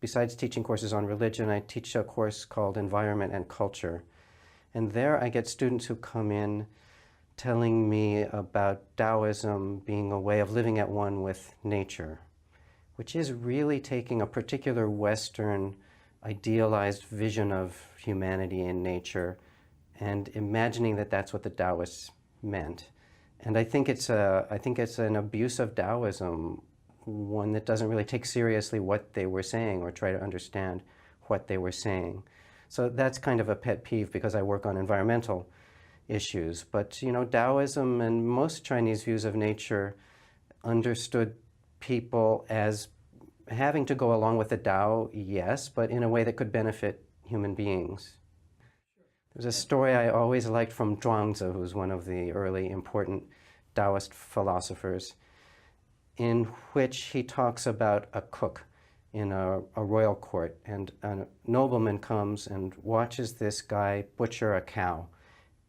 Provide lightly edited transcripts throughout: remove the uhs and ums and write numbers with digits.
besides teaching courses on religion, I teach a course called Environment and Culture. And there I get students who come in telling me about Daoism being a way of living at one with nature, which is really taking a particular Western idealized vision of humanity and nature and imagining that that's what the Taoists meant. And I think it's an abuse of Daoism, one that doesn't really take seriously what they were saying or try to understand what they were saying. So that's kind of a pet peeve because I work on environmental issues. But you know, Daoism and most Chinese views of nature understood people as having to go along with the Tao, yes, but in a way that could benefit human beings. There's a story I always liked from Zhuangzi, who's one of the early important Taoist philosophers, in which he talks about a cook in a royal court, and a nobleman comes and watches this guy butcher a cow.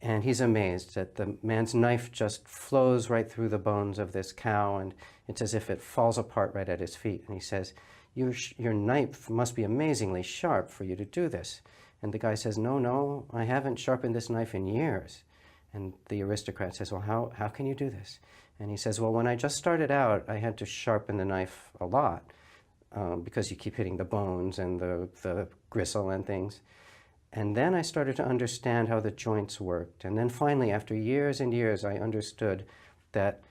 And he's amazed that the man's knife just flows right through the bones of this cow, and it's as if it falls apart right at his feet. And he says, your knife must be amazingly sharp for you to do this. And the guy says, no, I haven't sharpened this knife in years. And the aristocrat says, well, how can you do this? And he says, well, when I just started out, I had to sharpen the knife a lot because you keep hitting the bones and the gristle and things. And then I started to understand how the joints worked. And then finally, after years and years, I understood that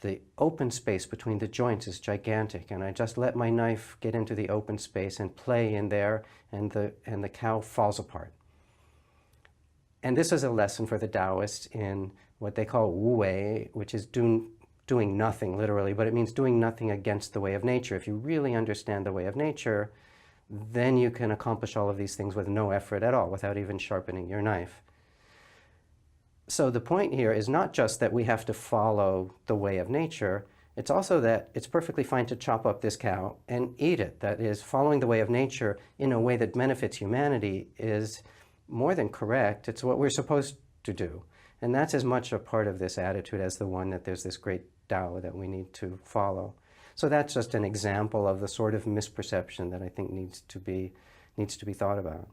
the open space between the joints is gigantic. And I just let my knife get into the open space and play in there, and the cow falls apart. And this is a lesson for the Taoists in what they call wu wei, which is doing nothing, literally, but it means doing nothing against the way of nature. If you really understand the way of nature, then you can accomplish all of these things with no effort at all, without even sharpening your knife. So the point here is not just that we have to follow the way of nature, it's also that it's perfectly fine to chop up this cow and eat it. That is, following the way of nature in a way that benefits humanity is more than correct. It's what we're supposed to do. And that's as much a part of this attitude as the one that there's this great Tao that we need to follow. So that's just an example of the sort of misperception that I think needs to be thought about.